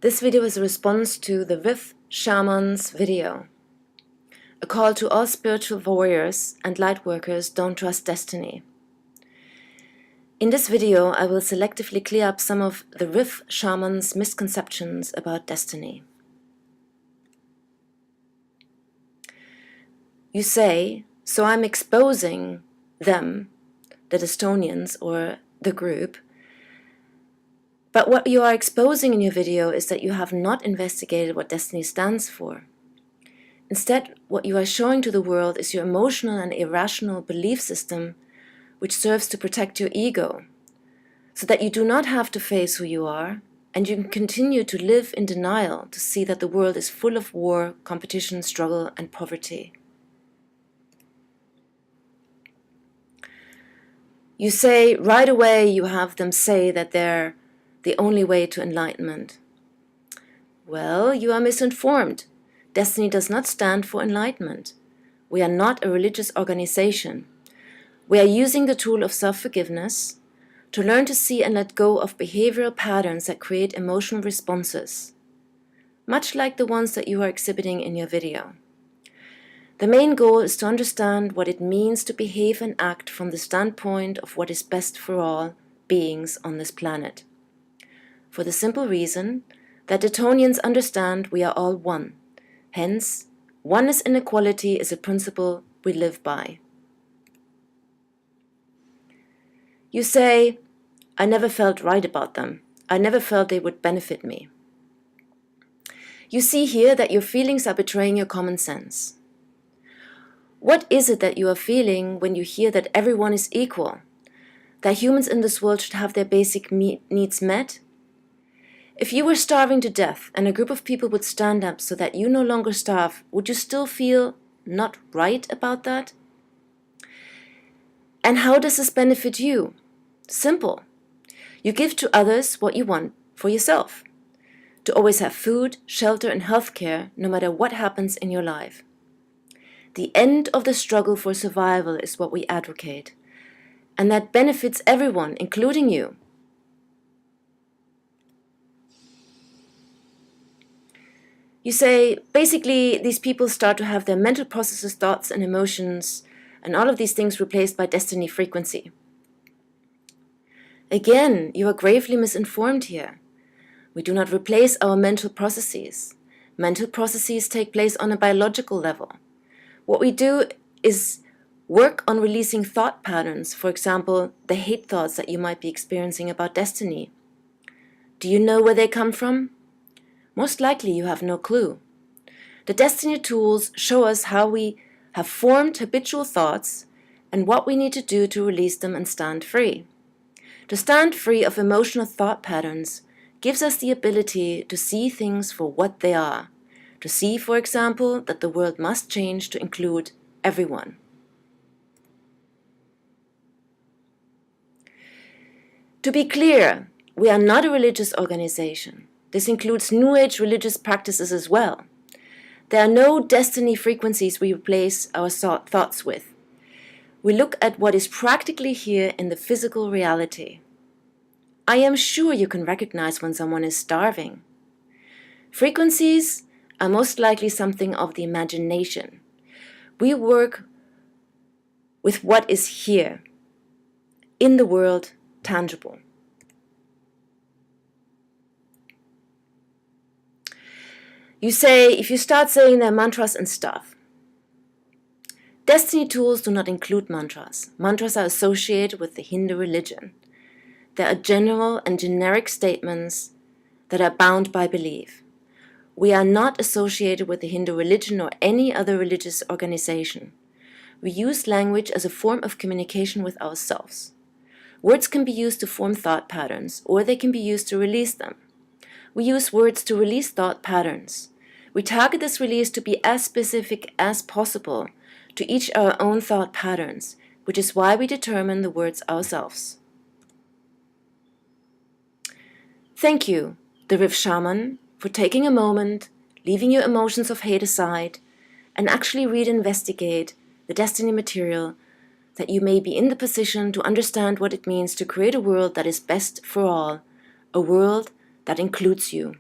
This video is a response to the Riff Shaman's video, a call to all spiritual warriors and lightworkers don't trust destiny. In this video, I will selectively clear up some of the Riff Shaman's misconceptions about destiny. You say, so I'm exposing them, the Destonians or the group, but what you are exposing in your video is that you have not investigated what destiny stands for. Instead, what you are showing to the world is your emotional and irrational belief system, which serves to protect your ego, so that you do not have to face who you are, and you can continue to live in denial to see that the world is full of war, competition, struggle, and poverty. You say right away, you have them say that they're the only way to enlightenment. Well, you are misinformed. Destiny does not stand for enlightenment. We are not a religious organization. We are using the tool of self-forgiveness to learn to see and let go of behavioral patterns that create emotional responses, much like the ones that you are exhibiting in your video. The main goal is to understand what it means to behave and act from the standpoint of what is best for all beings on this planet. For the simple reason that Destonians understand we are all one. Hence, oneness in equality is a principle we live by. You say, I never felt right about them. I never felt they would benefit me. You see here that your feelings are betraying your common sense. What is it that you are feeling when you hear that everyone is equal, that humans in this world should have their basic needs met? If you were starving to death and a group of people would stand up so that you no longer starve, would you still feel not right about that? And how does this benefit you? Simple. You give to others what you want for yourself. To always have food, shelter, and health care no matter what happens in your life. The end of the struggle for survival is what we advocate. And that benefits everyone, including you. You say, basically, these people start to have their mental processes, thoughts, and emotions, and all of these things replaced by destiny frequency. Again, you are gravely misinformed here. We do not replace our mental processes. Mental processes take place on a biological level. What we do is work on releasing thought patterns, for example, the hate thoughts that you might be experiencing about destiny. Do you know where they come from? Most likely you have no clue. The destiny tools show us how we have formed habitual thoughts and what we need to do to release them and stand free. To stand free of emotional thought patterns gives us the ability to see things for what they are. To see, for example, that the world must change to include everyone. To be clear, we are not a religious organization. This includes New Age religious practices as well. There are no destiny frequencies we replace our thoughts with. We look at what is practically here in the physical reality. I am sure you can recognize when someone is starving. Frequencies are most likely something of the imagination. We work with what is here, in the world, tangible. You say, if you start saying their mantras and stuff. Destiny tools do not include mantras. Mantras are associated with the Hindu religion. There are general and generic statements that are bound by belief. We are not associated with the Hindu religion or any other religious organization. We use language as a form of communication with ourselves. Words can be used to form thought patterns, or they can be used to release them. We use words to release thought patterns. We target this release to be as specific as possible to each our own thought patterns, which is why we determine the words ourselves. Thank you, the Riff Shaman, for taking a moment, leaving your emotions of hate aside, and actually read and investigate the destiny material that you may be in the position to understand what it means to create a world that is best for all, a world that includes you.